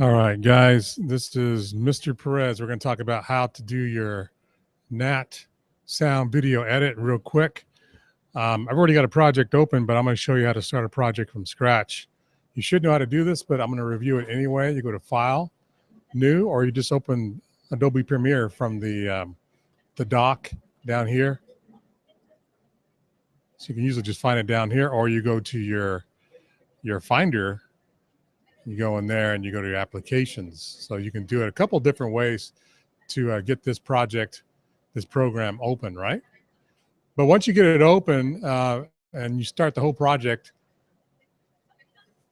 All right, guys, this is Mr. Perez. We're going to talk about how to do your Nat Sound video edit real quick. I've already got a project open, but I'm going to show you how to start a project from scratch. You should know how to do this, but I'm going to review it anyway. You go to File, New, or you just open Adobe Premiere from the dock down here. So you can usually just find it down here, or you go to your Finder. You go in there and you go to your applications. So you can do it a couple different ways to get this program open, right? But once you get it open and you start the whole project,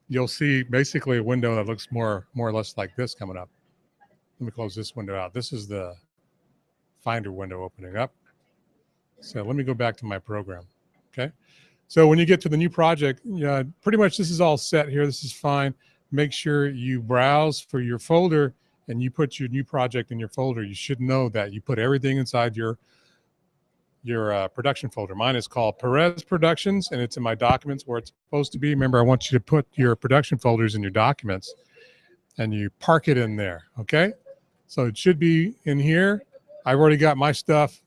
you'll see basically a window that looks more or less like this coming up. Let me close this window out. This is the Finder window opening up. So let me go back to my program. Okay. So when you get to the new project, pretty much this is all set here. This is fine. Make sure you browse for your folder and you put your new project in your folder. You should know that you put everything inside your production folder. Mine is called Perez Productions, and it's in my documents where it's supposed to be. Remember, I want you to put your production folders in your documents and you park it in there. Okay. So it should be in here. I've already got my stuff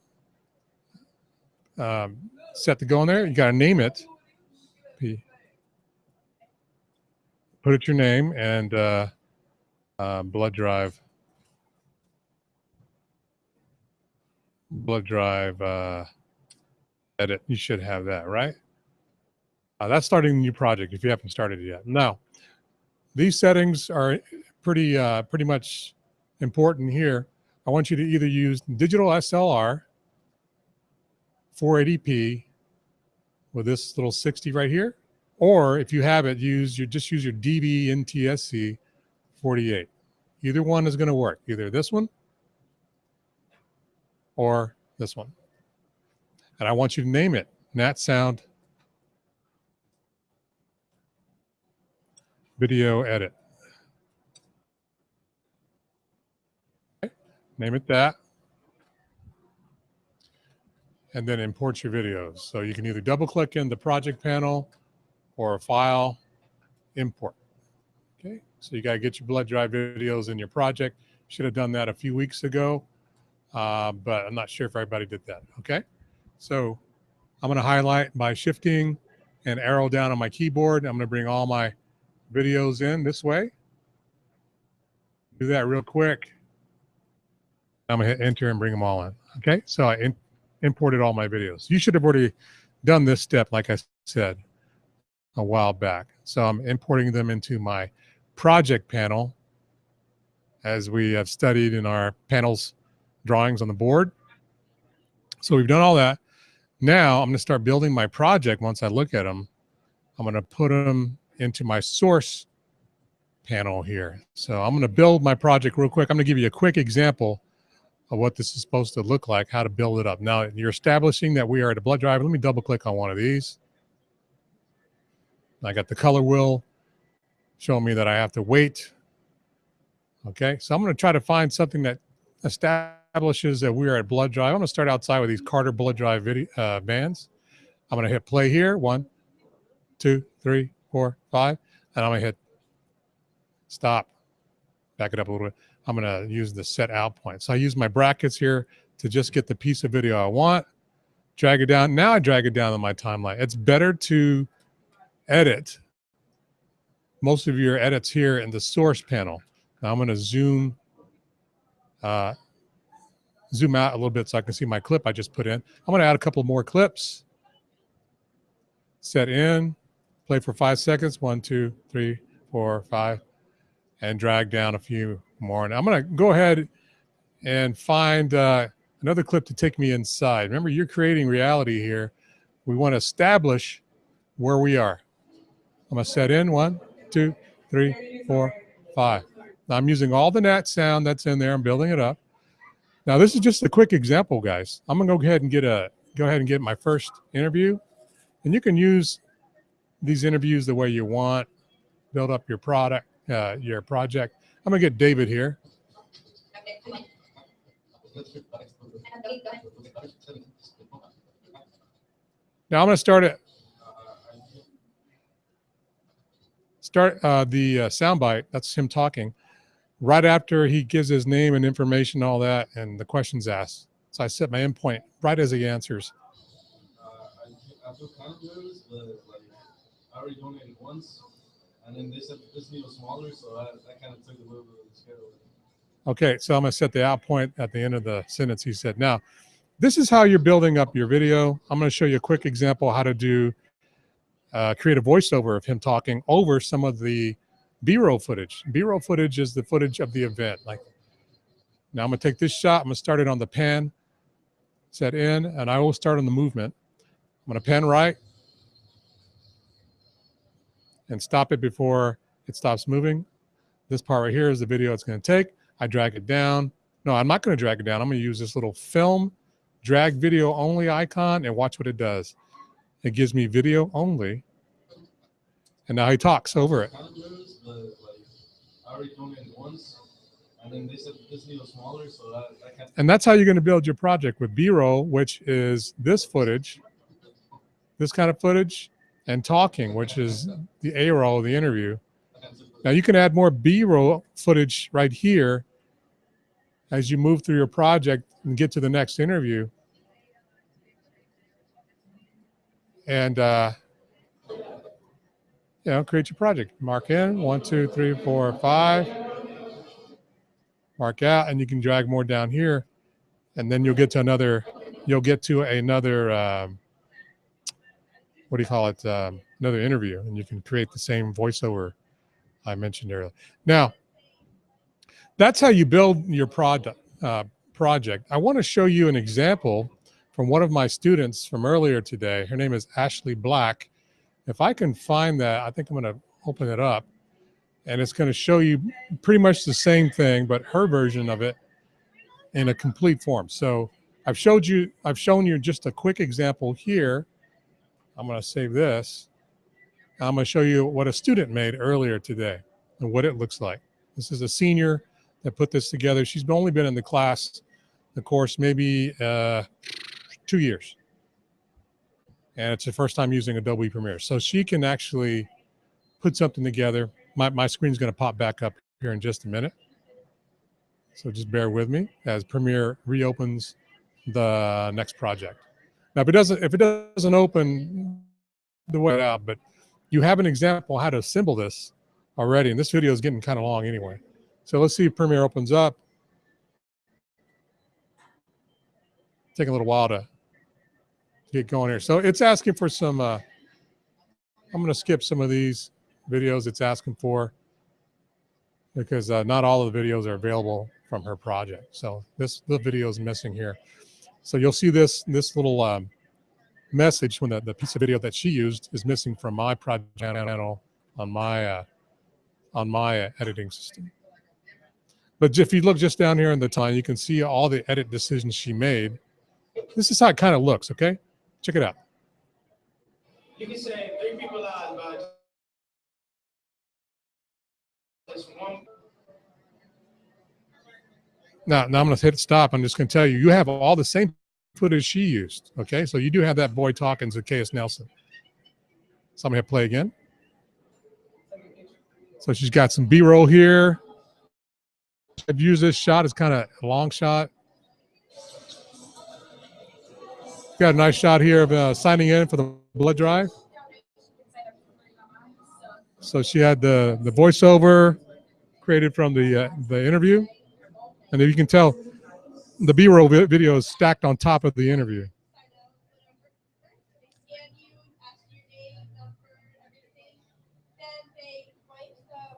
set to go in there. You got to name it. Put it your name and blood drive edit. You should have that, right? That's starting a new project if you haven't started it yet. Now, these settings are pretty much important here. I want you to either use digital SLR 480p with this little 60 right here, or if you have it, just use your DB NTSC 48. Either one is going to work. Either this one or this one. And I want you to name it Nat Sound Video Edit. Okay. Name it that. And then import your videos. So you can either double click in the project panel or File, Import. Okay, so you got to get your blood drive videos in your project. Should have done that a few weeks ago, but I'm not sure if everybody did that. Okay, so I'm going to highlight by shifting and arrow down on my keyboard. I'm going to bring all my videos in this way. Do that real quick. I'm going to hit enter and bring them all in. Okay, so I imported all my videos. You should have already done this step, like I said, a while back. So I'm importing them into my project panel as we have studied in our panels drawings on the board. So we've done all that. Now I'm going to start building my project. Once I look at them, I'm going to put them into my source panel here. So I'm going to build my project real quick. I'm going to give you a quick example of what this is supposed to look like, how to build it up. Now you're establishing that we are at a blood drive. Let me double click on one of these. I got the color wheel showing me that I have to wait. Okay, so I'm going to try to find something that establishes that we are at blood drive. I'm going to start outside with these Carter blood drive bands. I'm going to hit play here. 1, 2, 3, 4, 5. And I'm going to hit stop. Back it up a little bit. I'm going to use the set out point. So I use my brackets here to just get the piece of video I want. Drag it down. Now I drag it down on my timeline. It's better to edit most of your edits here in the source panel. Now I'm going to zoom out a little bit so I can see my clip I just put in. I'm going to add a couple more clips. Set in, play for 5 seconds. 1, 2, 3, 4, 5, and drag down a few more. And I'm going to go ahead and find another clip to take me inside. Remember, you're creating reality here. We want to establish where we are. I'm going to set in 1, 2, 3, 4, 5. Now I'm using all the Nat Sound that's in there. I'm building it up. Now this is just a quick example, guys. I'm gonna go ahead and get my first interview, and you can use these interviews the way you want. Build up your project. I'm gonna get David here. Now I'm gonna start the soundbite. That's him talking. right after he gives his name and information, all that, and the question's asked. So I set my endpoint right as he answers. I feel kind of nervous, but like I already donated once, and then they said this needle was smaller, so I kind of took a little bit of the scale away. Okay, so I'm going to set the out point at the end of the sentence. He said, now, this is how you're building up your video. I'm going to show you a quick example how to do create a voiceover of him talking over some of the B-roll footage. B-roll footage is the footage of the event. Like, now I'm going to take this shot. I'm going to start it on the pan, set in, and I will start on the movement. I'm going to pan right and stop it before it stops moving. This part right here is the video it's going to take. I drag it down. No, I'm not going to drag it down. I'm going to use this little film, drag video only icon, and watch what it does. It gives me video only. And now he talks over it. And that's how you're going to build your project with B-roll, which is this footage, this kind of footage, and talking, which is the A-roll, the interview. Now you can add more B-roll footage right here as you move through your project and get to the next interview. And, you know, create your project. Mark in, 1, 2, 3, 4, 5. Mark out, and you can drag more down here. And then you'll get to another, what do you call it? Another interview, and you can create the same voiceover I mentioned earlier. Now, that's how you build your project. I want to show you an example from one of my students from earlier today. Her name is Ashley Black. If I can find that, I think I'm going to open it up, and it's going to show you pretty much the same thing, but her version of it in a complete form. So I've shown you just a quick example here. I'm going to save this. I'm going to show you what a student made earlier today and what it looks like. This is a senior that put this together. She's only been in the course, maybe 2 years. And it's her first time using Adobe Premiere. So she can actually put something together. My screen's going to pop back up here in just a minute. So just bear with me as Premiere reopens the next project. Now, if it doesn't open the way out, but you have an example how to assemble this already, and this video is getting kind of long anyway. So let's see if Premiere opens up. Take a little while to get going here. So it's asking for some, I'm going to skip some of these videos it's asking for because not all of the videos are available from her project. So the video is missing here. So you'll see this little message when the piece of video that she used is missing from my project channel on my editing system. But if you look just down here in the timeline, you can see all the edit decisions she made. This is how it kind of looks, okay? Check it out. You can say 3 people lied about just one. Now I'm going to hit stop. I'm just going to tell you, you have all the same footage she used, okay? So you do have that boy talking, Zacchaeus Nelson. So I'm going to play again. So she's got some B-roll here. I've used this shot. It's kind of a long shot. Got a nice shot here of signing in for the blood drive. So she had the voiceover created from the interview. And if you can tell, the B-roll video is stacked on top of the interview.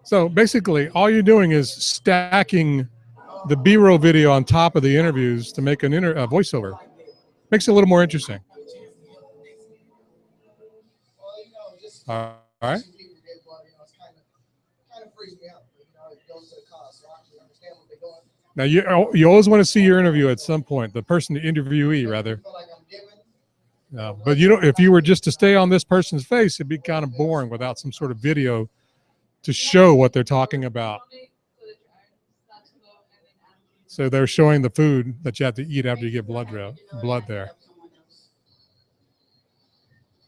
So basically, all you're doing is stacking the B-roll video on top of the interviews to make a voiceover. Makes it a little more interesting. All right. Now you always want to see your interview at some point, the person, the interviewee rather. But you know, if you were just to stay on this person's face, it'd be kind of boring without some sort of video to show what they're talking about. So they're showing the food that you have to eat after you get blood there.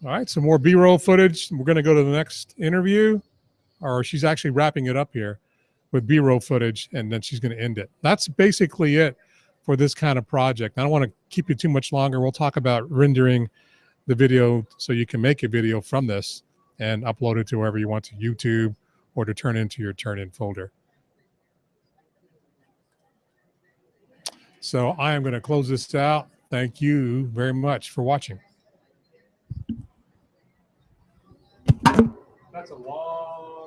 All right, some more B-roll footage. We're going to go to the next interview, or she's actually wrapping it up here with B-roll footage, and then she's going to end it. That's basically it for this kind of project. I don't want to keep you too much longer. We'll talk about rendering the video so you can make a video from this and upload it to wherever you want, to YouTube or to turn into your turn-in folder. So I am going to close this out. Thank you very much for watching. That's a long